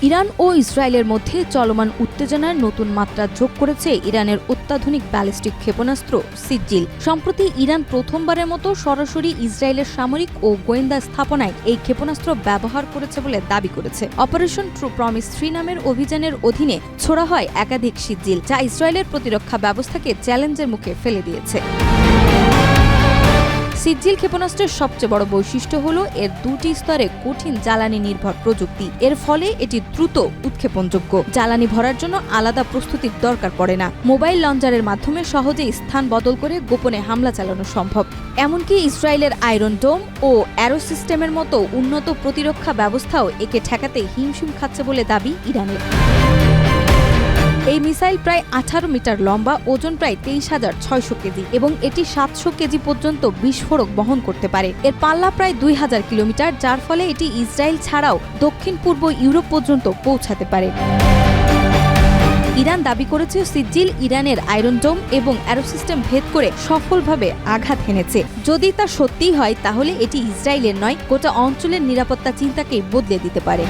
Iran ও ইসরায়েলের মধ্যে চলমান উত্তেজনার নতুন মাত্রা যোগ করেছে ইরানের অত্যাধুনিক ব্যালিস্টিক ক্ষেপণাস্ত্র সিজ্জিল। সম্প্রতি ইরান প্রথমবারের মতো সরাসরি ইসরায়েলের সামরিক ও গোয়েন্দা স্থাপনায় এই ক্ষেপণাস্ত্র ব্যবহার করেছে বলে দাবি করেছে। অপারেশন ট্রু প্রমিস 3 নামের অভিযানের অধীনে ছোড়া হয় একাধিক সিজ্জিল, যা ইসরায়েলের প্রতিরক্ষা ব্যবস্থাকে চ্যালেঞ্জের মুখে ফেলে দিয়েছে। সিজ্জিল ক্ষেপণাস্ত্রের সবচেয়ে বড় বৈশিষ্ট্য হল এর দুটি স্তরে কঠিন জ্বালানি নির্ভর প্রযুক্তি। এর ফলে এটি দ্রুত উৎক্ষেপণযোগ্য। জ্বালানি ভরার জন্য আলাদা প্রস্তুতির দরকার পড়ে না। মোবাইল লঞ্চারের মাধ্যমে সহজেই স্থান বদল করে গোপনে হামলা চালানো সম্ভব। এমনকি ইসরায়েলের আয়রন ডোম ও অ্যারো সিস্টেমের মতো উন্নত প্রতিরক্ষা ব্যবস্থাও একে ঠেকাতে হিমশিম খাচ্ছে বলে দাবি ইরানের। এই মিসাইল প্রায় 18 মিটার লম্বা, ওজন প্রায় 23,600 কেজি এবং এটি 700 কেজি পর্যন্ত বিস্ফোরক বহন করতে পারে। এর পাল্লা প্রায় 2000 কিলোমিটার, যার ফলে এটি ইসরায়েল ছাড়াও দক্ষিণ পূর্ব ইউরোপ পর্যন্ত পৌঁছাতে পারে। ইরান দাবি করেছে সিজ্জিল ইরানের আয়রন ডোম এবং অ্যারো সিস্টেম ভেদ করে সফলভাবে আঘাত হেনেছে। যদি তা সত্যিই হয়, তাহলে এটি ইসরায়েলের নয়, গোটা অঞ্চলের নিরাপত্তা চিন্তাকেই বদলে দিতে পারে।